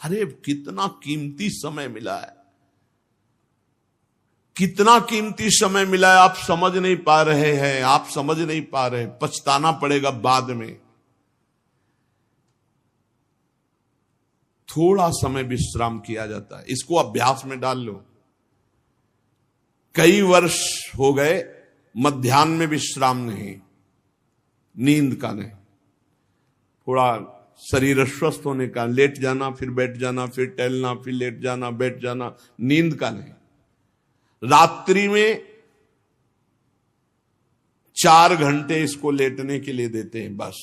अरे कितना कीमती समय मिला है, कितना कीमती समय मिला है, आप समझ नहीं पा रहे हैं, आप समझ नहीं पा रहे, पछताना पड़ेगा बाद में। थोड़ा समय विश्राम किया जाता है, इसको अभ्यास में डाल लो। कई वर्ष हो गए मध्याह्न में विश्राम नहीं, नींद का नहीं, थोड़ा शरीर स्वस्थ होने का, लेट जाना फिर बैठ जाना, फिर टहलना, फिर लेट जाना बैठ जाना, नींद का नहीं। रात्रि में 4 घंटे इसको लेटने के लिए देते हैं बस,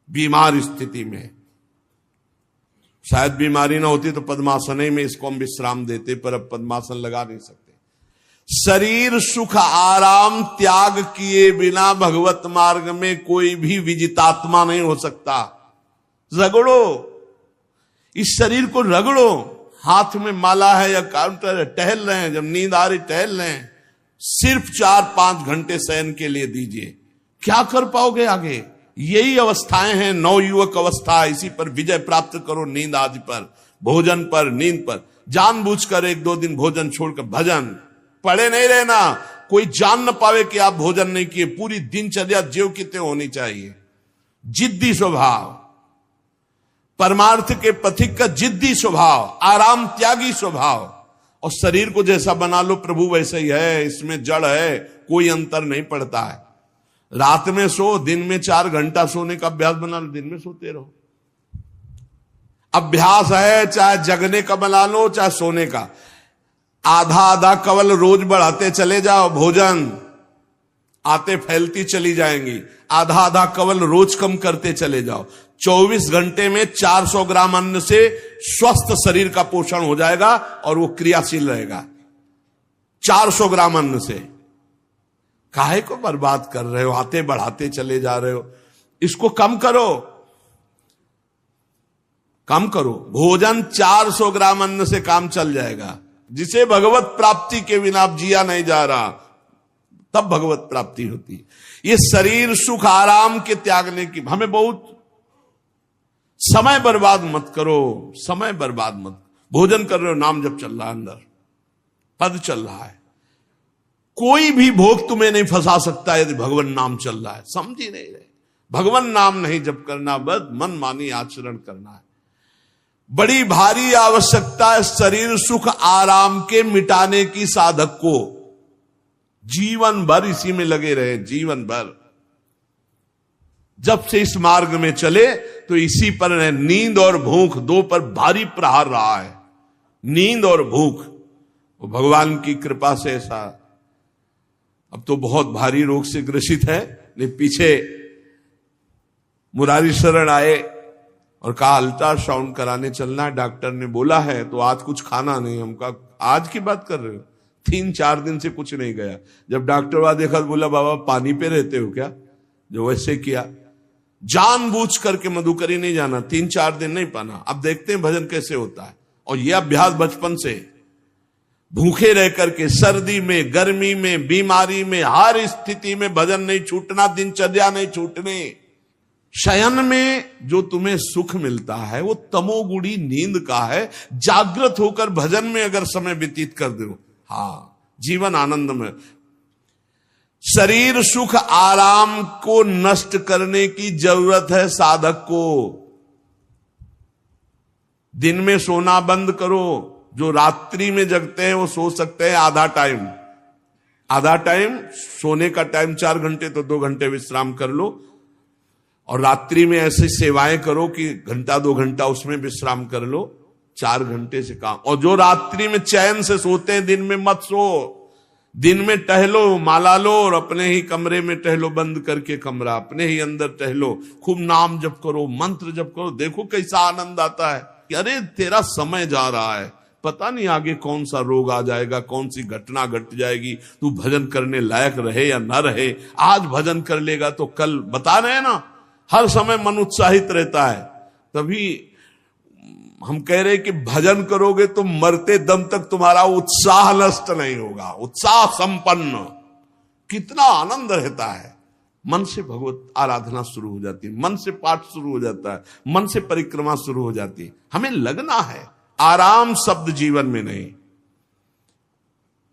बीमार स्थिति में। शायद बीमारी ना होती तो पद्मासन ही में इसको हम विश्राम देते, पर अब पद्मासन लगा नहीं सकते। शरीर सुख आराम त्याग किए बिना भगवत मार्ग में कोई भी विजितात्मा नहीं हो सकता। रगड़ो, इस शरीर को रगड़ो, हाथ में माला है या काउंटर है, टहल रहे हैं, जब नींद आ रही टहल रहे हैं, सिर्फ 4-5 घंटे शयन के लिए दीजिए। क्या कर पाओगे आगे? यही अवस्थाएं हैं, नवयुवक अवस्था। इसी पर विजय प्राप्त करो, नींद आदि पर, भोजन पर, नींद पर। जानबूझकर 1-2 दिन भोजन छोड़कर भजन पड़े नहीं रहना, कोई जान न पावे कि आप भोजन नहीं किए। पूरी दिनचर्या ज्यों की त्यों होनी चाहिए। जिद्दी स्वभाव, परमार्थ के पथिक का जिद्दी स्वभाव, आराम त्यागी स्वभाव। और शरीर को जैसा बना लो प्रभु वैसे ही है, इसमें जड़ है, कोई अंतर नहीं पड़ता है। रात में सो, दिन में 4 घंटा सोने का अभ्यास बना लो, दिन में सोते रहो। अभ्यास है, चाहे जगने का बना लो चाहे सोने का। आधा आधा कवल रोज बढ़ाते चले जाओ, भोजन आते फैलती चली जाएंगी। आधा आधा कवल रोज कम करते चले जाओ। 24 घंटे में 400 ग्राम अन्न से स्वस्थ शरीर का पोषण हो जाएगा और वो क्रियाशील रहेगा। 400 ग्राम अन्न से काहे को बर्बाद कर रहे हो? आते बढ़ाते चले जा रहे हो। इसको कम करो, कम करो। भोजन 400 ग्राम अन्न से काम चल जाएगा। जिसे भगवत प्राप्ति के बिना जिया नहीं जा रहा, तब भगवत प्राप्ति होती है। ये शरीर सुख आराम के त्यागने की, हमें बहुत समय बर्बाद मत करो, समय बर्बाद मत। भोजन कर रहे हो, नाम जब चल रहा है, अंदर पद चल रहा है, कोई भी भोग तुम्हें नहीं फंसा सकता यदि भगवान नाम चल रहा है। समझ ही नहीं रहे, भगवान नाम नहीं जप करना, बस मन मानी आचरण करना है। बड़ी भारी आवश्यकता है शरीर सुख आराम के मिटाने की साधक को। जीवन भर इसी में लगे रहे, जीवन भर। जब से इस मार्ग में चले तो इसी पर नींद और भूख, 2 पर भारी प्रहार रहा है, नींद और भूख। वो भगवान की कृपा से ऐसा, अब तो बहुत भारी रोग से ग्रसित है। नहीं, पीछे मुरारी शरण आए और कहा अल्ट्रासाउंड कराने चलना है, डॉक्टर ने बोला है, तो आज कुछ खाना नहीं। हम कहा आज की बात कर रहे हो? 3-4 दिन से कुछ नहीं गया। जब डॉक्टर वहां देखा तो बोला बाबा पानी पे रहते हो क्या? जो वैसे किया, जानबूझ करके मधुकरी नहीं जाना, 3-4 दिन नहीं पाना। अब देखते हैं भजन कैसे होता है। और यह अभ्यास बचपन से, भूखे रह करके, सर्दी में, गर्मी में, बीमारी में, हर स्थिति में भजन नहीं छूटना, दिनचर्या नहीं छूटने। शयन में जो तुम्हें सुख मिलता है वो तमोगुणी नींद का है। जागृत होकर भजन में अगर समय व्यतीत कर दो, हाँ, जीवन आनंद में। शरीर सुख आराम को नष्ट करने की जरूरत है साधक को। दिन में सोना बंद करो। जो रात्रि में जगते हैं वो सो सकते हैं आधा टाइम, आधा टाइम सोने का टाइम 4 घंटे, तो 2 घंटे विश्राम कर लो। और रात्रि में ऐसी सेवाएं करो कि 1-2 घंटा उसमें विश्राम कर लो। 4 घंटे से काम। और जो रात्रि में चैन से सोते हैं, दिन में मत सो। दिन में टहलो, माला लो और अपने ही कमरे में टहलो, बंद करके कमरा, अपने ही अंदर टहलो, खूब नाम जप करो, मंत्र जप करो। देखो कैसा आनंद आता है कि अरे तेरा समय जा रहा है, पता नहीं आगे कौन सा रोग आ जाएगा, कौन सी घटना घट जाएगी, तू भजन करने लायक रहे या ना रहे। आज भजन कर लेगा तो कल, बता रहे हैं ना, हर समय मन उत्साहित रहता है। तभी हम कह रहे कि भजन करोगे तो मरते दम तक तुम्हारा उत्साह नष्ट नहीं होगा, उत्साह संपन्न। कितना आनंद रहता है। मन से भगवत आराधना शुरू हो जाती है, मन से पाठ शुरू हो जाता है, मन से परिक्रमा शुरू हो जाती है। हमें लगना है, आराम शब्द जीवन में नहीं।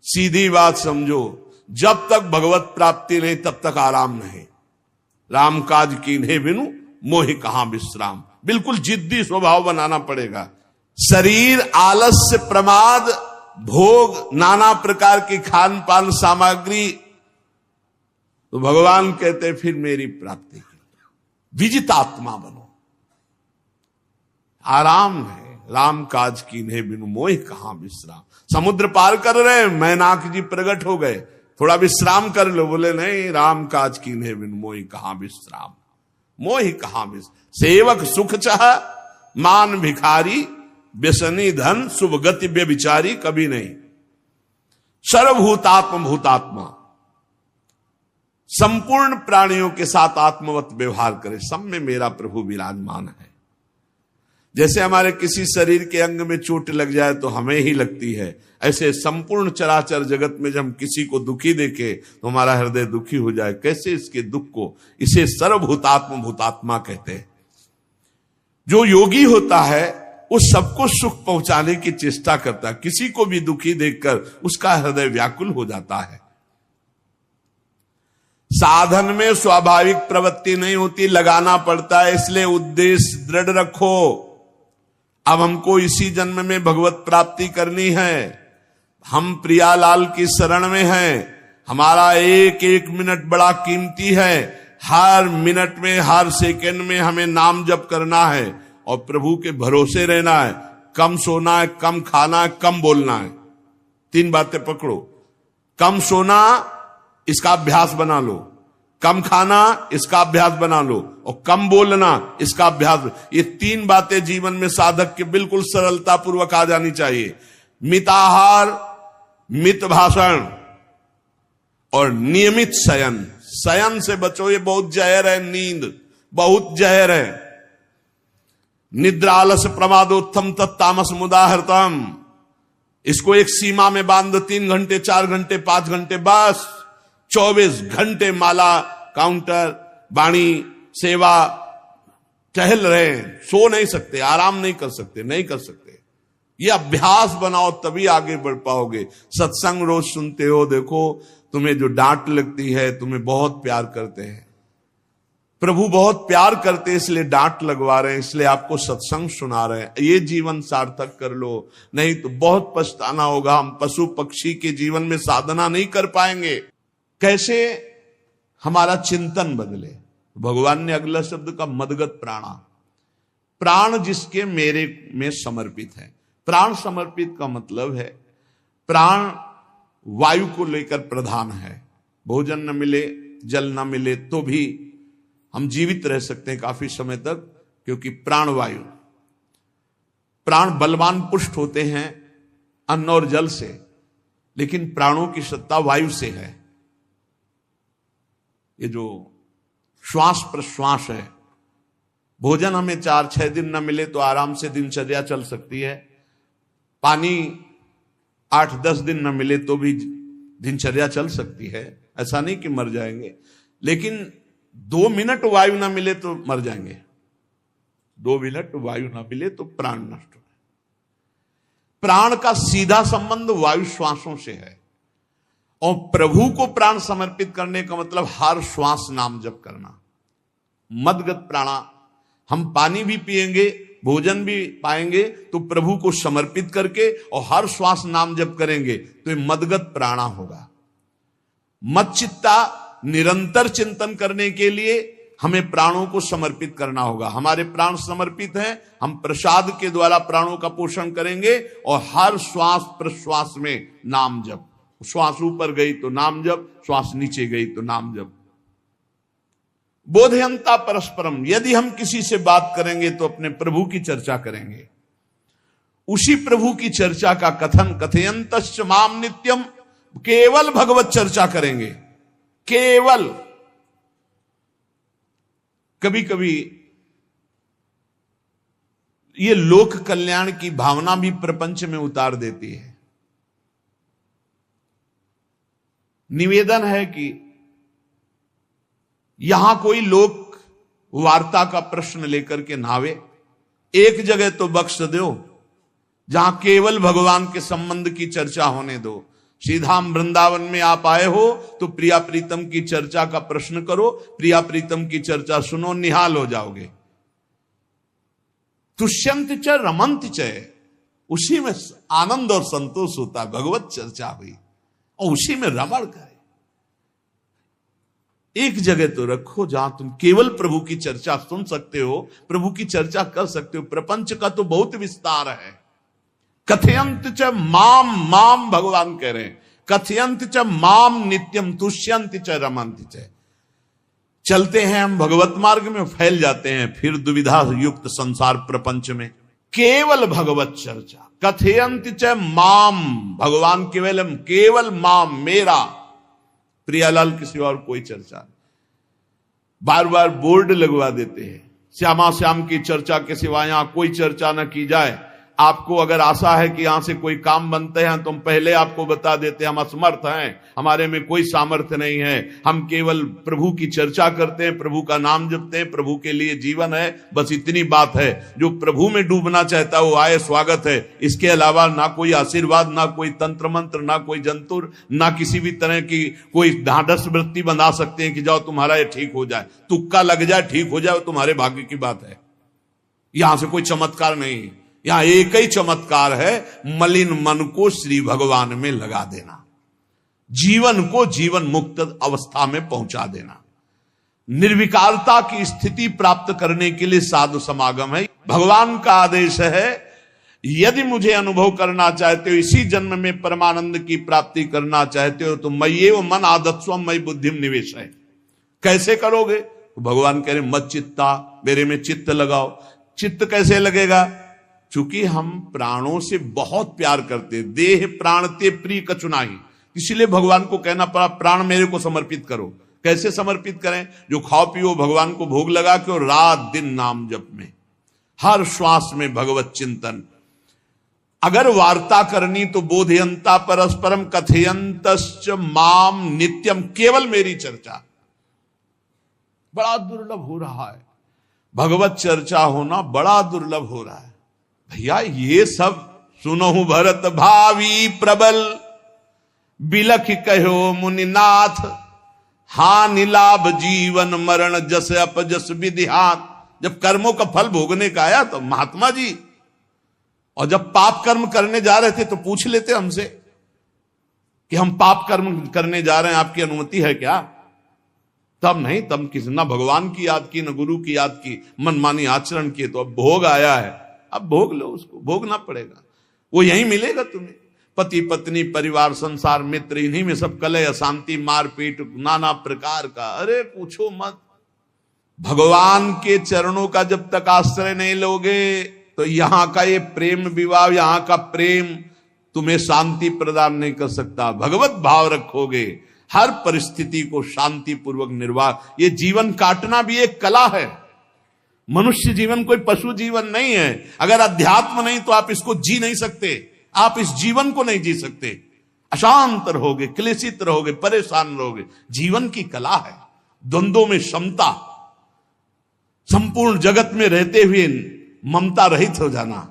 सीधी बात समझो, जब तक भगवत प्राप्ति नहीं तब तक आराम नहीं। राम काज कीन्हे बिनु मोहि कहां विश्राम। बिल्कुल जिद्दी स्वभाव बनाना पड़ेगा। शरीर आलस्य, प्रमाद, भोग, नाना प्रकार की खान पान सामग्री, तो भगवान कहते फिर मेरी प्राप्ति की विजितात्मा बनो। आराम है, राम काज कीन्हे बिनु मोहि कहां विश्राम। समुद्र पार कर रहे, मैनाक जी प्रकट हो गए, थोड़ा विश्राम कर लो। बोले नहीं, राम काज कीन्हे बिनु मोहि कहां विश्राम। मोहि कहां विश्राम। सेवक सुख चाह, मान भिखारी, व्यसनी धन, शुभ गति व्यभिचारी, कभी नहीं। सर्वभूतात्म भूतात्मा, संपूर्ण प्राणियों के साथ आत्मवत व्यवहार करे, सब में मेरा प्रभु विराजमान है। जैसे हमारे किसी शरीर के अंग में चोट लग जाए तो हमें ही लगती है, ऐसे संपूर्ण चराचर जगत में जब हम किसी को दुखी देखे तो हमारा हृदय दुखी हो जाए। कैसे इसके दुख को, इसे सर्वभूतात्म भूतात्मा कहते हैं। जो योगी होता है वो सबको सुख पहुंचाने की चेष्टा करता है, किसी को भी दुखी देखकर उसका हृदय व्याकुल हो जाता है। साधन में स्वाभाविक प्रवृत्ति नहीं होती, लगाना पड़ता है, इसलिए उद्देश्य दृढ़ रखो। अब हमको इसी जन्म में भगवत प्राप्ति करनी है। हम प्रियालाल की शरण में हैं। हमारा एक एक मिनट बड़ा कीमती है। हर मिनट में, हर सेकंड में हमें नाम जप करना है और प्रभु के भरोसे रहना है। कम सोना है, कम खाना है, कम बोलना है। 3 बातें पकड़ो। कम सोना, इसका अभ्यास बना लो। कम खाना, इसका अभ्यास बना लो। और कम बोलना, इसका अभ्यास। ये 3 बातें जीवन में साधक के बिल्कुल सरलता पूर्वक आ जानी चाहिए। मिताहार, मित भाषण और नियमित शयन। शयन से बचो, ये बहुत जहर है। नींद बहुत जहर है। निद्रा आलस प्रमादोत्थम तत्तामस मुदाहृतम। इसको एक सीमा में बांध दो। 3 घंटे, 4 घंटे, 5 घंटे, बस 24 घंटे माला, काउंटर, वाणी, सेवा, टहल रहे, सो नहीं सकते, आराम नहीं कर सकते, नहीं कर सकते। ये अभ्यास बनाओ, तभी आगे बढ़ पाओगे। सत्संग रोज सुनते हो, देखो तुम्हें जो डांट लगती है, तुम्हें बहुत प्यार करते हैं, प्रभु बहुत प्यार करते हैं, इसलिए डांट लगवा रहे हैं, इसलिए आपको सत्संग सुना रहे हैं। ये जीवन सार्थक कर लो, नहीं तो बहुत पछताना होगा। हम पशु पक्षी के जीवन में साधना नहीं कर पाएंगे। कैसे हमारा चिंतन बदले। भगवान ने अगला शब्द का मदगत प्राणा। प्राण जिसके मेरे में समर्पित है। प्राण समर्पित का मतलब है प्राण वायु को लेकर प्रधान है। भोजन न मिले, जल न मिले तो भी हम जीवित रह सकते हैं काफी समय तक, क्योंकि प्राण वायु। प्राण बलवान पुष्ट होते हैं अन्न और जल से, लेकिन प्राणों की सत्ता वायु से है। ये जो श्वास प्रश्वास है, भोजन हमें 4-6 दिन न मिले तो आराम से दिनचर्या चल सकती है। पानी 8-10 दिन न मिले तो भी दिनचर्या चल सकती है, ऐसा नहीं कि मर जाएंगे। लेकिन 2 मिनट वायु ना मिले तो मर जाएंगे। 2 मिनट वायु ना मिले तो प्राण नष्ट हो। प्राण का सीधा संबंध वायु श्वासों से है, और प्रभु को प्राण समर्पित करने का मतलब हर श्वास नाम जप करना। मदगत प्राणा, हम पानी भी पिएंगे, भोजन भी पाएंगे तो प्रभु को समर्पित करके और हर श्वास नाम जप करेंगे तो ये मदगत प्राणा होगा। मत चित्ता, निरंतर चिंतन करने के लिए हमें प्राणों को समर्पित करना होगा। हमारे प्राण समर्पित हैं, हम प्रसाद के द्वारा प्राणों का पोषण करेंगे और हर श्वास प्रश्वास में नाम जप। श्वास ऊपर गई तो नाम जप, श्वास नीचे गई तो नाम जप। बोधयंता परस्परम, यदि हम किसी से बात करेंगे तो अपने प्रभु की चर्चा करेंगे। उसी प्रभु की चर्चा का कथन, कथयंतश्च माम नित्यम, केवल भगवत चर्चा करेंगे। केवल कभी कभी ये लोक कल्याण की भावना भी प्रपंच में उतार देती है। निवेदन है कि यहां कोई लोक वार्ता का प्रश्न लेकर के नावे, एक जगह तो बख्श दो जहां केवल भगवान के संबंध की चर्चा होने दो। श्रीधाम वृंदावन में आप आए हो तो प्रिया प्रीतम की चर्चा का प्रश्न करो, प्रिया प्रीतम की चर्चा सुनो, निहाल हो जाओगे। तुष्यंत च रमंत च, उसी में आनंद और संतोष होता है। भगवत चर्चा हुई और उसी में रमण करे। एक जगह तो रखो जहां तुम केवल प्रभु की चर्चा सुन सकते हो, प्रभु की चर्चा कर सकते हो। प्रपंच का तो बहुत विस्तार है। कथयंत च माम, माम भगवान कह रहे हैं, कथयंत च माम नित्यम तुष्यंत च रमंत च। चलते हैं हम भगवत मार्ग में, फैल जाते हैं फिर दुविधा युक्त संसार प्रपंच में। केवल भगवत चर्चा, कथयंत च माम, भगवान केवल माम, मेरा, प्रियालाल किसी और कोई चर्चा नहीं। बार बार बोर्ड लगवा देते हैं, श्यामा श्याम की चर्चा के सिवा यहां कोई चर्चा न की जाए। आपको अगर आशा है कि यहां से कोई काम बनते हैं तो हम पहले आपको बता देते हैं हम असमर्थ हैं, हमारे में कोई सामर्थ्य नहीं है। हम केवल प्रभु की चर्चा करते हैं, प्रभु का नाम जपते हैं, प्रभु के लिए जीवन है, बस इतनी बात है। जो प्रभु में डूबना चाहता है वो आए, स्वागत है। इसके अलावा ना कोई आशीर्वाद, ना कोई तंत्र मंत्र, ना कोई जंतुर, ना किसी भी तरह की कोई ढांढस वृत्ति बना सकते हैं कि जाओ तुम्हारा ये ठीक हो जाए, तुक्का लग जाए, ठीक हो जाए, तुम्हारे भाग्य की बात है। यहां से कोई चमत्कार नहीं, यहां एक ही चमत्कार है, मलिन मन को श्री भगवान में लगा देना, जीवन को जीवन मुक्त अवस्था में पहुंचा देना। निर्विकारता की स्थिति प्राप्त करने के लिए साधु समागम है। भगवान का आदेश है, यदि मुझे अनुभव करना चाहते हो, इसी जन्म में परमानंद की प्राप्ति करना चाहते हो, तो मय्येव मन आदत्स्वम मयि बुद्धिम निवेश है। कैसे करोगे? तो भगवान कह रहे मत चित्ता, मेरे में चित्त लगाओ। चित्त कैसे लगेगा? चूंकि हम प्राणों से बहुत प्यार करते, देह प्राण ते प्रिय कछु नाही, इसलिए भगवान को कहना पड़ा प्राण मेरे को समर्पित करो। कैसे समर्पित करें? जो खाओ पियो भगवान को भोग लगा के, और रात दिन नाम जप में, हर श्वास में भगवत चिंतन। अगर वार्ता करनी तो बोधयंता परस्परम कथयंतश्च माम नित्यम, केवल मेरी चर्चा। बड़ा दुर्लभ हो रहा है, भगवत चर्चा होना बड़ा दुर्लभ हो रहा है। भैया ये सब सुनहु भरत भावी प्रबल, बिलख कहो मुनिनाथ, हानि लाभ जीवन मरण जस अपजस विधिहात। जब कर्मों का फल भोगने का आया तो महात्मा जी, और जब पाप कर्म करने जा रहे थे तो पूछ लेते हमसे कि हम पाप कर्म करने जा रहे हैं, आपकी अनुमति है क्या? तब नहीं, तब किसी ना भगवान की याद की, न गुरु की याद की, मनमानी आचरण किए। तो अब भोग आया है, अब भोग लो, उसको भोगना पड़ेगा, वो यहीं मिलेगा तुम्हें। पति पत्नी परिवार संसार मित्र, इन्हीं में सब कलह अशांति मारपीट नाना प्रकार का। अरे पूछो मत, भगवान के चरणों का जब तक आश्रय नहीं लोगे तो यहां का ये प्रेम विवाह, यहां का प्रेम तुम्हें शांति प्रदान नहीं कर सकता। भगवत भाव रखोगे, हर परिस्थिति को शांति पूर्वक निर्वाह। ये जीवन काटना भी एक कला है। मनुष्य जीवन कोई पशु जीवन नहीं है। अगर अध्यात्म नहीं तो आप इसको जी नहीं सकते, आप इस जीवन को नहीं जी सकते। अशांत रहोगे, क्लेशित रहोगे, परेशान रहोगे। जीवन की कला है द्वंद्वों में क्षमता, संपूर्ण जगत में रहते हुए ममता रहित हो जाना,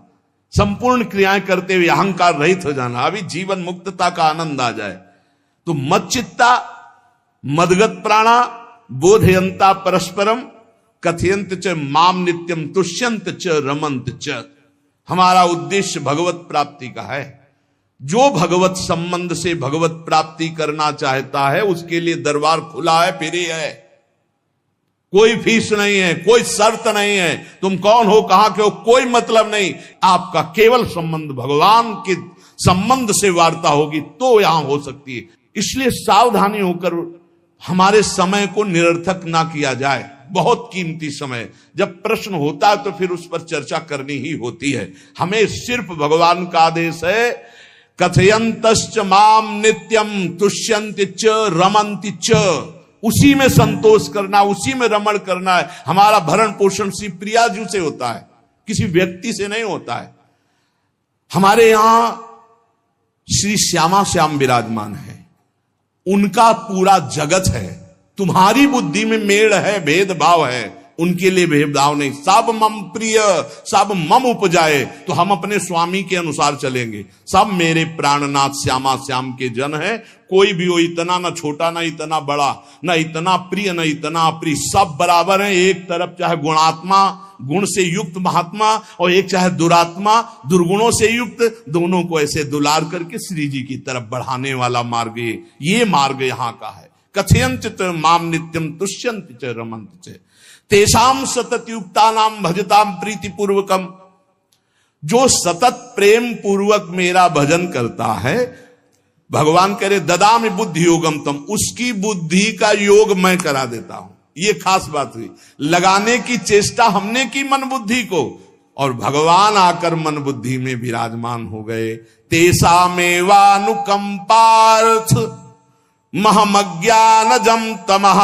संपूर्ण क्रियाएं करते हुए अहंकार रहित हो जाना। अभी जीवन मुक्तता का आनंद आ जाए तो मत चित्ता मदगत प्राणा बोधयंता परस्परम कथयंत च माम नित्यम तुष्यंत च रमंत च। हमारा उद्देश्य भगवत प्राप्ति का है। जो भगवत संबंध से भगवत प्राप्ति करना चाहता है उसके लिए दरबार खुला है, फ्री है, कोई फीस नहीं है, कोई शर्त नहीं है। तुम कौन हो, कहां के हो, कोई मतलब नहीं। आपका केवल संबंध भगवान के संबंध से वार्ता होगी तो यहां हो सकती है। इसलिए सावधानी होकर हमारे समय को निरर्थक ना किया जाए। बहुत कीमती समय, जब प्रश्न होता है तो फिर उस पर चर्चा करनी ही होती है। हमें सिर्फ भगवान का आदेश है, कथयंतश्च माम नित्यम तुष्यन्ति च रमन्ति च। उसी में संतोष करना, उसी में रमण करना है। हमारा भरण पोषण श्री प्रियाजू से होता है, किसी व्यक्ति से नहीं होता है। हमारे यहां श्री श्यामा श्याम विराजमान है, उनका पूरा जगत है। तुम्हारी बुद्धि में मेड़ है, भेदभाव है, उनके लिए भेदभाव नहीं। सब मम प्रिय, सब मम उपजाए, तो हम अपने स्वामी के अनुसार चलेंगे। सब मेरे प्राणनाथ श्यामा श्याम के जन है, कोई भी हो, इतना ना छोटा ना इतना बड़ा, ना इतना प्रिय ना इतना अप्रिय, सब बराबर है। एक तरफ चाहे गुणात्मा, गुण से युक्त महात्मा, और एक चाहे दुरात्मा, दुर्गुणों से युक्त, दोनों को ऐसे दुलार करके श्री जी की तरफ बढ़ाने वाला मार्ग ये मार्ग यहाँ का है। कथयंत च माम नित्यम तुष्यंत च रमंत च तेषाम सतत युक्ता नाम भजताम प्रीति पूर्वकम। जो सतत प्रेम पूर्वक मेरा भजन करता है, भगवान कह रहे ददामि बुद्धि योगम तम, उसकी बुद्धि का योग मैं करा देता हूं। ये खास बात हुई, लगाने की चेष्टा हमने की मन बुद्धि को, और भगवान आकर मन बुद्धि में विराजमान हो गए। तेषामेवानुकंपार्थ महमज्ञानजं तमः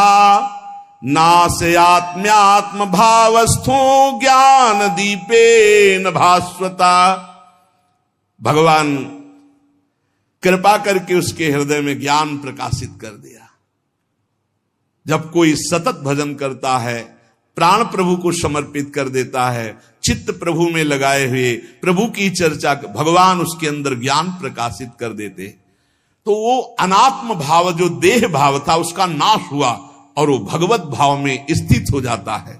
नास्यात्म्यात्म भावस्थो ज्ञान दीपेन भास्वता। भगवान कृपा करके उसके हृदय में ज्ञान प्रकाशित कर दिया। जब कोई सतत भजन करता है, प्राण प्रभु को समर्पित कर देता है, चित्त प्रभु में लगाए हुए प्रभु की चर्चा, भगवान उसके अंदर ज्ञान प्रकाशित कर देते, तो वो अनात्म भाव जो देह भाव था उसका नाश हुआ और वो भगवत भाव में स्थित हो जाता है।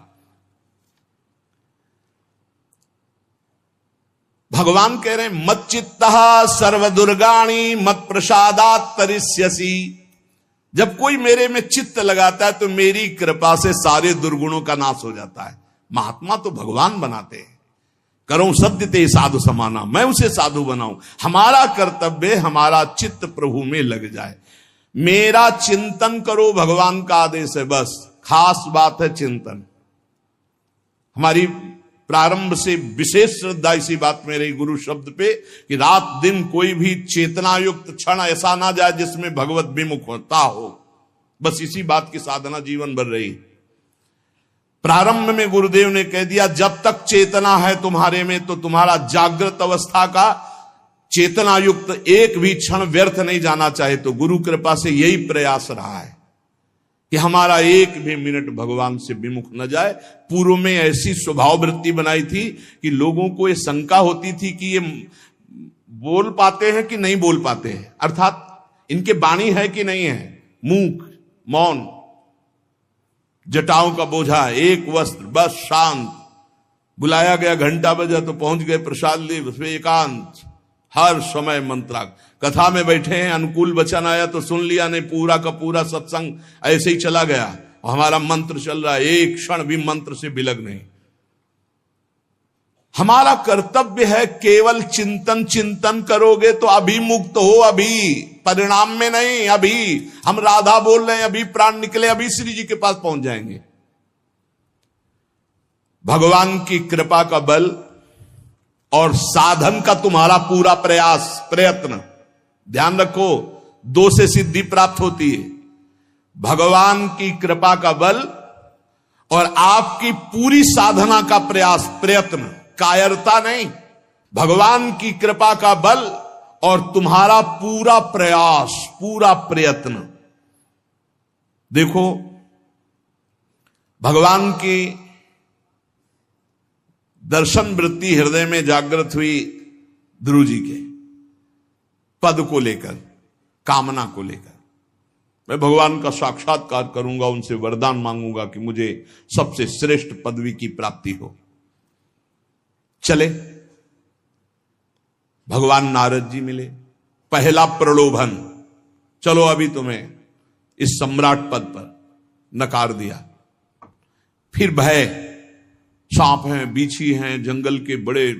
भगवान कह रहे हैं मत चित्तः सर्वदुर्गाणि मत प्रसादात् तरिष्यसि। जब कोई मेरे में चित्त लगाता है तो मेरी कृपा से सारे दुर्गुणों का नाश हो जाता है। महात्मा तो भगवान बनाते हैं। करो सत्य ते साधु समाना, मैं उसे साधु बनाऊं। हमारा कर्तव्य, हमारा चित्त प्रभु में लग जाए। मेरा चिंतन करो, भगवान का आदेश है, बस खास बात है चिंतन। हमारी प्रारंभ से विशेष श्रद्धा इसी बात में रही गुरु शब्द पे कि रात दिन कोई भी चेतना युक्त क्षण ऐसा ना जाए जिसमें भगवत विमुख होता हो। बस इसी बात की साधना जीवन भर रही। प्रारंभ में गुरुदेव ने कह दिया जब तक चेतना है तुम्हारे में तो तुम्हारा जागृत अवस्था का चेतना युक्त एक भी क्षण व्यर्थ नहीं जाना चाहे। तो गुरु कृपा से यही प्रयास रहा है कि हमारा एक भी मिनट भगवान से विमुख न जाए। पूर्व में ऐसी स्वभाव वृत्ति बनाई थी कि लोगों को ये शंका होती थी कि ये बोल पाते हैं कि नहीं बोल पाते हैं, अर्थात इनके वाणी है कि नहीं है। मूक, मौन, जटाओं का बोझा, एक वस्त्र, बस शांत। बुलाया गया, घंटा बजा तो पहुंच गए, प्रसाद लिए, उसमें एकांत, हर समय मंत्राग। कथा में बैठे हैं, अनुकूल वचन आया तो सुन लिया, नहीं पूरा का पूरा सत्संग ऐसे ही चला गया। और हमारा मंत्र चल रहा है, एक क्षण भी मंत्र से बिलग नहीं। हमारा कर्तव्य है केवल चिंतन। चिंतन करोगे तो अभी मुक्त हो, अभी परिणाम में नहीं। अभी हम राधा बोल रहे हैं, अभी प्राण निकले, अभी श्री जी के पास पहुंच जाएंगे। भगवान की कृपा का बल और साधन का तुम्हारा पूरा प्रयास, प्रयत्न, ध्यान रखो, दो से सिद्धि प्राप्त होती है। भगवान की कृपा का बल और आपकी पूरी साधना का प्रयास, प्रयत्न, कायरता नहीं। भगवान की कृपा का बल और तुम्हारा पूरा प्रयास, पूरा प्रयत्न। देखो भगवान की दर्शन वृत्ति हृदय में जागृत हुई ध्रुव जी के पद को लेकर, कामना को लेकर। मैं भगवान का साक्षात्कार करूंगा, उनसे वरदान मांगूंगा कि मुझे सबसे श्रेष्ठ पदवी की प्राप्ति हो। चले, भगवान नारद जी मिले। पहला प्रलोभन, चलो अभी तुम्हें इस सम्राट पद पर नकार दिया। फिर भय, सांप हैं, बीछी हैं, जंगल के बड़े,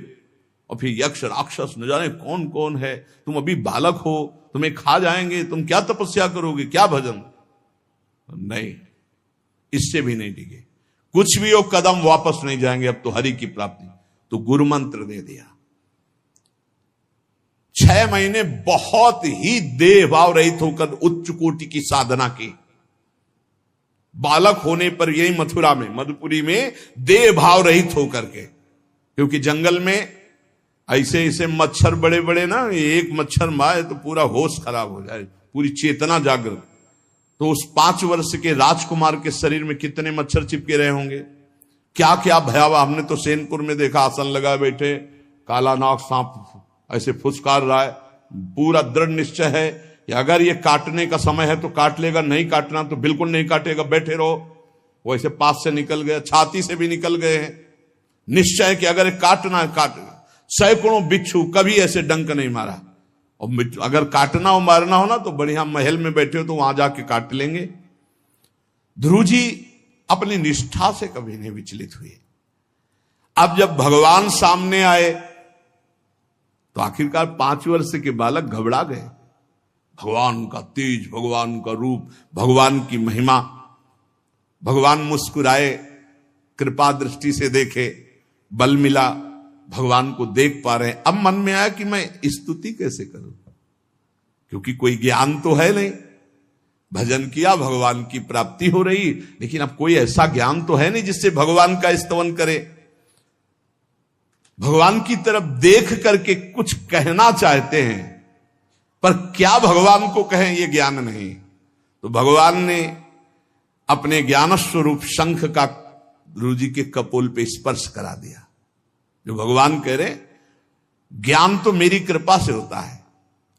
और फिर यक्ष राक्षस, न जाने कौन कौन है। तुम अभी बालक हो, तुम्हें खा जाएंगे, तुम क्या तपस्या करोगे, क्या भजन। नहीं, इससे भी नहीं डिगे। कुछ भी हो, कदम वापस नहीं जाएंगे, अब तो हरि की प्राप्ति। तो गुरु मंत्र दे दिया। 6 महीने बहुत ही देह भाव रहित होकर उच्च कोटि की साधना की। बालक होने पर यही मथुरा में, मधुपुरी में देह भाव रहित होकर के, क्योंकि जंगल में ऐसे ऐसे मच्छर बड़े बड़े ना, एक मच्छर मारे तो पूरा होश खराब हो जाए, पूरी चेतना जागृत। तो उस 5 वर्ष के राजकुमार के शरीर में कितने मच्छर चिपके रहे होंगे, क्या क्या भयावह। हमने तो सेनपुर में देखा, आसन लगाए बैठे, काला नाग सांप ऐसे फुसकार रहा है। पूरा दृढ़ निश्चय है कि अगर ये काटने का समय है तो काट लेगा, नहीं काटना तो बिल्कुल नहीं काटेगा, बैठे रहो। वो ऐसे पास से निकल गए, छाती से भी निकल गए हैं। निश्चय कि अगर काटना है काट। सैकड़ों बिच्छू, कभी ऐसे डंक नहीं मारा। और अगर काटना हो मारना हो ना तो बढ़िया महल में बैठे हो तो वहां जाके काट लेंगे। ध्रुव जी अपनी निष्ठा से कभी नहीं विचलित हुए। अब जब भगवान सामने आए तो आखिरकार 5 वर्ष के बालक घबरा गए। भगवान का तेज, भगवान का रूप, भगवान की महिमा। भगवान मुस्कुराए, कृपा दृष्टि से देखे, बल मिला, भगवान को देख पा रहे हैं। अब मन में आया कि मैं स्तुति कैसे करूं, क्योंकि कोई ज्ञान तो है नहीं। भजन किया, भगवान की प्राप्ति हो रही, लेकिन अब कोई ऐसा ज्ञान तो है नहीं जिससे भगवान का स्तवन करे। भगवान की तरफ देख करके कुछ कहना चाहते हैं, पर क्या भगवान को कहें ये ज्ञान नहीं। तो भगवान ने अपने ज्ञान स्वरूप शंख का ध्रुव जी के कपोल पे स्पर्श करा दिया। जो भगवान कह रहे, ज्ञान तो मेरी कृपा से होता है।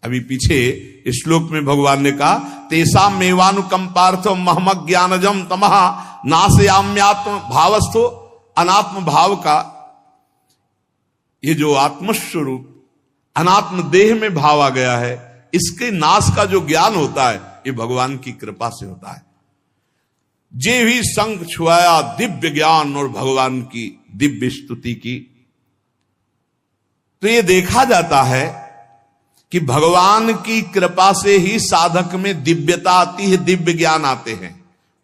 अभी पीछे इस श्लोक में भगवान ने कहा, तेसा मेवानुकंपार्थो महमक ज्ञानजम तमहा नासयाम्यात्म भावस्थो। अनात्म भाव का ये जो आत्मस्वरूप अनात्म देह में भाव आ गया है, इसके नाश का जो ज्ञान होता है ये भगवान की कृपा से होता है। जे भी संग छुआया दिव्य ज्ञान और भगवान की दिव्य स्तुति की। तो ये देखा जाता है कि भगवान की कृपा से ही साधक में दिव्यता आती है, दिव्य ज्ञान आते हैं।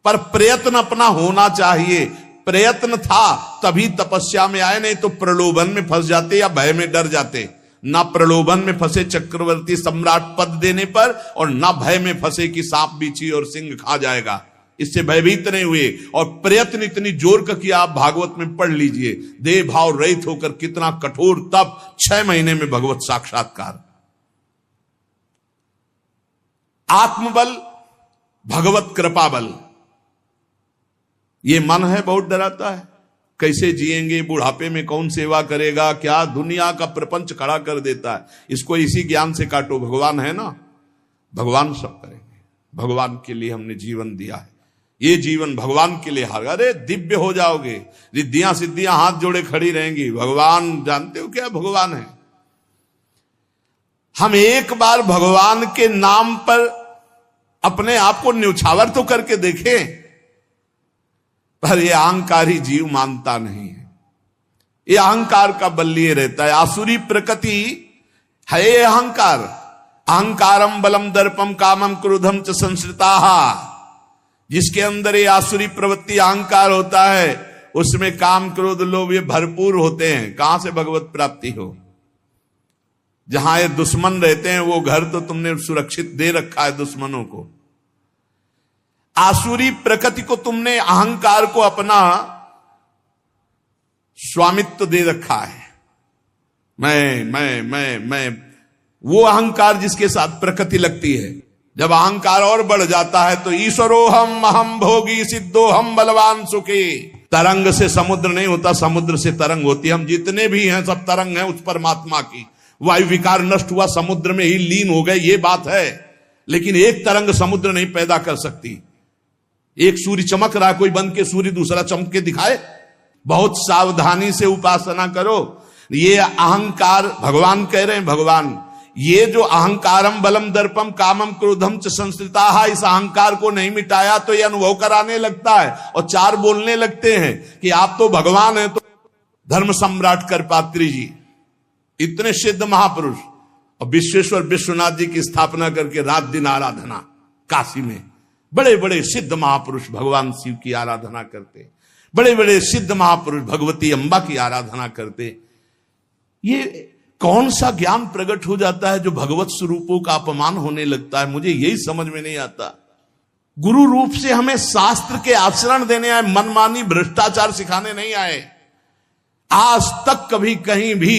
पर प्रयत्न अपना होना चाहिए। प्रयत्न था तभी तपस्या में आए, नहीं तो प्रलोभन में फंस जाते या भय में डर जाते। ना प्रलोभन में फंसे चक्रवर्ती सम्राट पद देने पर, और ना भय में फंसे कि सांप बिच्छी और सिंह खा जाएगा, इससे भयभीत नहीं हुए। और प्रयत्न इतनी जोर का किया, आप भागवत में पढ़ लीजिए, देह भाव रहित होकर कितना कठोर तप, 6 महीने में भगवत साक्षात्कार। आत्मबल, भगवत कृपा बल। ये मन है बहुत डराता है, कैसे जिएंगे, बुढ़ापे में कौन सेवा करेगा, क्या दुनिया का प्रपंच खड़ा कर देता है। इसको इसी ज्ञान से काटो, भगवान है ना, भगवान सब करेंगे। भगवान के लिए हमने जीवन दिया है, ये जीवन भगवान के लिए हार। अरे दिव्य हो जाओगे, रिद्धियां सिद्धियां हाथ जोड़े खड़ी रहेंगी। भगवान जानते हो क्या भगवान है। हम एक बार भगवान के नाम पर अपने आप को न्यौछावर तो करके देखें, पर यह अहंकारी जीव मानता नहीं है। यह अहंकार का बल लिए रहता है। आसुरी प्रकृति है ये अहंकार। अहंकारम बलम दर्पम कामम क्रोधम च संश्रिताः। जिसके अंदर ये आसुरी प्रवृत्ति अहंकार होता है, उसमें काम क्रोध लोभ ये भरपूर होते हैं। कहां से भगवत प्राप्ति हो। जहां ये दुश्मन रहते हैं वो घर तो तुमने सुरक्षित दे रखा है दुश्मनों को। आसुरी प्रकृति को तुमने, अहंकार को अपना स्वामित्व दे रखा है। मैं वो अहंकार जिसके साथ प्रकृति लगती है। जब अहंकार और बढ़ जाता है तो ईश्वरोहम अहम भोगी सिद्धोहम बलवान सुखी। तरंग से समुद्र नहीं होता, समुद्र से तरंग होती है। हम जितने भी हैं सब तरंग हैं उस परमात्मा की। वायु विकार नष्ट हुआ, समुद्र में ही लीन हो गए, ये बात है। लेकिन एक तरंग समुद्र नहीं पैदा कर सकती। एक सूर्य चमक रहा है, कोई बंद के सूर्य दूसरा चमक के दिखाए। बहुत सावधानी से उपासना करो। ये अहंकार, भगवान कह रहे हैं, भगवान ये जो अहंकारम बलम दर्पम कामम क्रोधम च संश्रिताः, इस अहंकार को नहीं मिटाया तो ये अनुभव कराने लगता है और 4 बोलने लगते हैं कि आप तो भगवान हैं। तो धर्म सम्राट करपात्री जी, इतने सिद्ध महापुरुष, और विश्वेश्वर विश्वनाथ जी की स्थापना करके रात दिन आराधना, काशी में बड़े बड़े सिद्ध महापुरुष भगवान शिव की आराधना करते, बड़े बड़े सिद्ध महापुरुष भगवती अम्बा की आराधना करते। ये कौन सा ज्ञान प्रकट हो जाता है जो भगवत स्वरूपों का अपमान होने लगता है। मुझे यही समझ में नहीं आता। गुरु रूप से हमें शास्त्र के आचरण देने आए, मनमानी भ्रष्टाचार सिखाने नहीं आए। आज तक कभी कहीं भी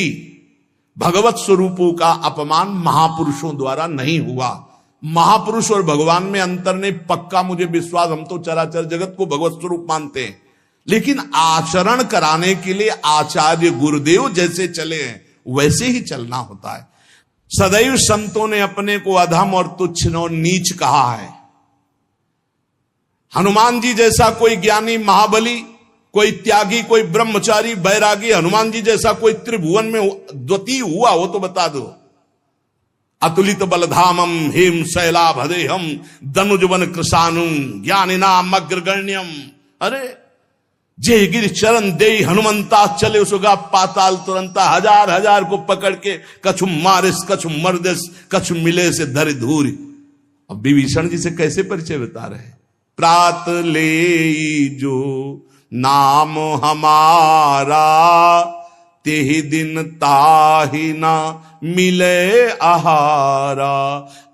भगवत स्वरूपों का अपमान महापुरुषों द्वारा नहीं हुआ। महापुरुष और भगवान में अंतर नहीं, पक्का मुझे विश्वास, हम तो चराचर जगत को भगवत स्वरूप मानते हैं, लेकिन आचरण कराने के लिए आचार्य गुरुदेव जैसे चले हैं वैसे ही चलना होता है। सदैव संतों ने अपने को अधम और तुच्छ और नीच कहा है। हनुमान जी जैसा कोई ज्ञानी, महाबली, कोई त्यागी, कोई ब्रह्मचारी, बैरागी, हनुमान जी जैसा कोई त्रिभुवन में द्वितीय हुआ हो तो बता दो। अतुलित बलधामम हेम शैलाभदेहम दनुजवन कृशानुम ज्ञानिनाम अग्रगण्यम। अरे जे गिर चरण दे हनुमंता चले सुगा पाताल तुरंता, हजार हजार को पकड़ के कछु मारिस कछु मर्दिस कछु मिले से धर धूर। अब विभीषण जी से कैसे परिचय बता रहे? प्रात ले जो नाम हमारा, तेहि दिन ताहि ना मिले आहारा।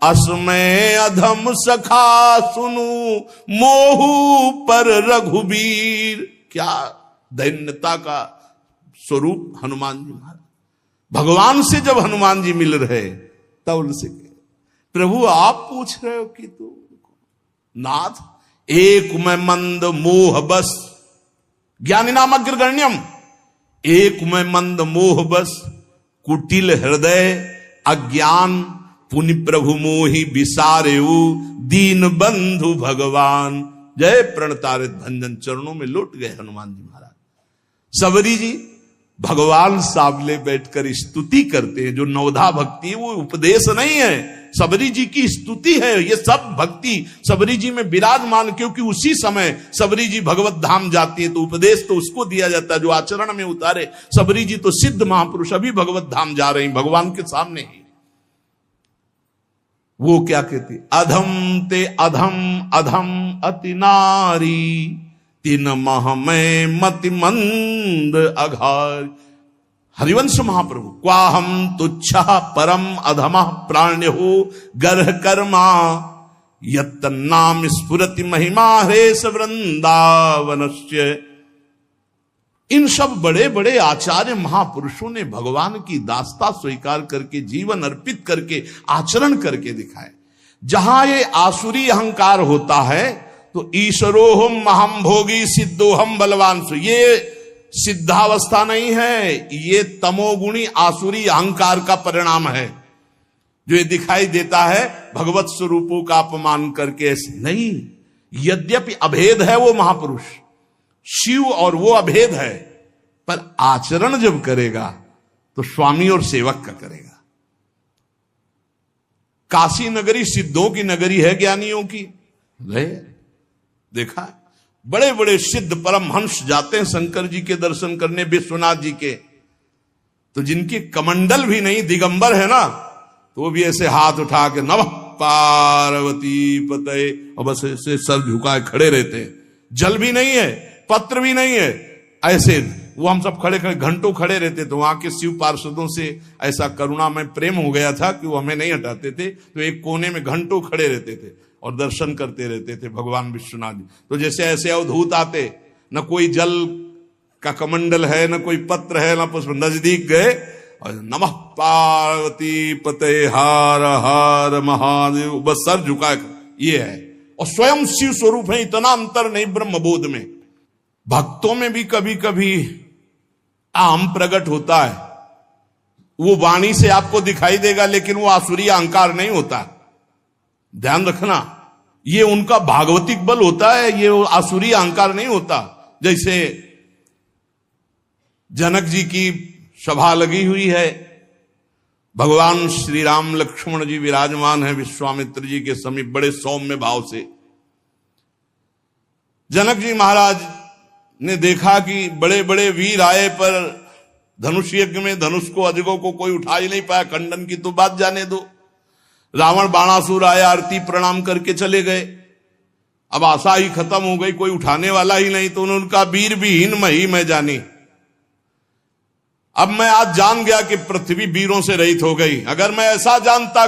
असमय अधम सखा सुनु मोहु पर रघुबीर। क्या दैन्यता का स्वरूप हनुमान जी महाराज। भगवान से जब हनुमान जी मिल रहे तब उनसे प्रभु आप पूछ रहे हो कि तू नाथ एक में मंद मोह बस, ज्ञानी नाम अग्रगण्यम, एक में मंद मोह बस, कुटिल हृदय अज्ञान, पुनि प्रभु मोहि विसारेऊ, दीन बंधु भगवान। जय प्रणतारित भंजन, चरणों में लौट गए हनुमान जी महाराज। सबरी जी भगवान सामने बैठकर स्तुति करते हैं। जो नवधा भक्ति है वो उपदेश नहीं है, सबरी जी की स्तुति है। ये सब भक्ति सबरी जी में विराजमान, क्योंकि उसी समय सबरी जी भगवत धाम जाती है तो उपदेश तो उसको दिया जाता है जो आचरण में उतारे। सबरी जी तो सिद्ध महापुरुष अभी भगवत धाम जा रहे हैं भगवान के सामने ही। वो क्या कहती? अधम ते अधम अधम अति नारी, तीन मह में मति मंद अघार। हरिवंश महाप्रभु क्वाहम तुच्छ परम अधम प्राण्यो गर्ह कर्मा, यत् नाम स्फुरति महिमा हरेश वृंदावनस्य। इन सब बड़े बड़े आचार्य महापुरुषों ने भगवान की दास्ता स्वीकार करके, जीवन अर्पित करके, आचरण करके दिखाए। जहां ये आसुरी अहंकार होता है तो ईश्वरोहम महम भोगी सिद्धोहम बलवान, ये सिद्धावस्था नहीं है, ये तमोगुणी आसुरी अहंकार का परिणाम है जो ये दिखाई देता है भगवत स्वरूपों का अपमान करके। नहीं, यद्यपि अभेद है वो महापुरुष शिव और वो अभेद है, पर आचरण जब करेगा तो स्वामी और सेवक का करेगा। काशी नगरी सिद्धों की नगरी है, ज्ञानियों की। देखा बड़े बड़े सिद्ध परमहंस जाते हैं शंकर जी के दर्शन करने, विश्वनाथ जी के, तो जिनकी कमंडल भी नहीं, दिगंबर है ना, तो वो भी ऐसे हाथ उठा के नमः पार्वती पतये, और बस ऐसे सर झुकाए खड़े रहते हैं। जल भी नहीं है, पत्र भी नहीं है, ऐसे वो हम सब खड़े खड़े घंटों खड़े रहते। तो वहां के शिव पार्षदों से ऐसा करुणा में प्रेम हो गया था कि वो हमें नहीं हटाते थे, तो एक कोने में घंटों खड़े रहते थे और दर्शन करते रहते थे भगवान विश्वनाथ जी। तो जैसे ऐसे अवधूत आते, न कोई जल का कमंडल है, न कोई पत्र है, न पुष्प, नजदीक गए और नमः पार्वती पते हार हार महादेव, बस सर झुका, ये है। और स्वयं शिव स्वरूप है, इतना अंतर नहीं ब्रह्मबोध में। भक्तों में भी कभी कभी आम प्रकट होता है, वो वाणी से आपको दिखाई देगा, लेकिन वो आसुरी अहंकार नहीं होता। ध्यान रखना, ये उनका भागवतिक बल होता है, ये आसुरी अहंकार नहीं होता। जैसे जनक जी की सभा लगी हुई है, भगवान श्री राम लक्ष्मण जी विराजमान है विश्वामित्र जी के समीप बड़े सौम्य भाव से। जनक जी महाराज ने देखा कि बड़े बड़े वीर आए पर धनुष यज्ञ में धनुष को अजगों को कोई उठा ही नहीं पाया, खंडन की तो बात जाने दो। रावण बाणासुर आया, आरती प्रणाम करके चले गए। अब आशा ही खत्म हो गई, कोई उठाने वाला ही नहीं, तो उन्होंने कहा वीर विहीन मही मैं जानी। अब मैं आज जान गया कि पृथ्वी वीरों से रहित हो गई। अगर मैं ऐसा जानता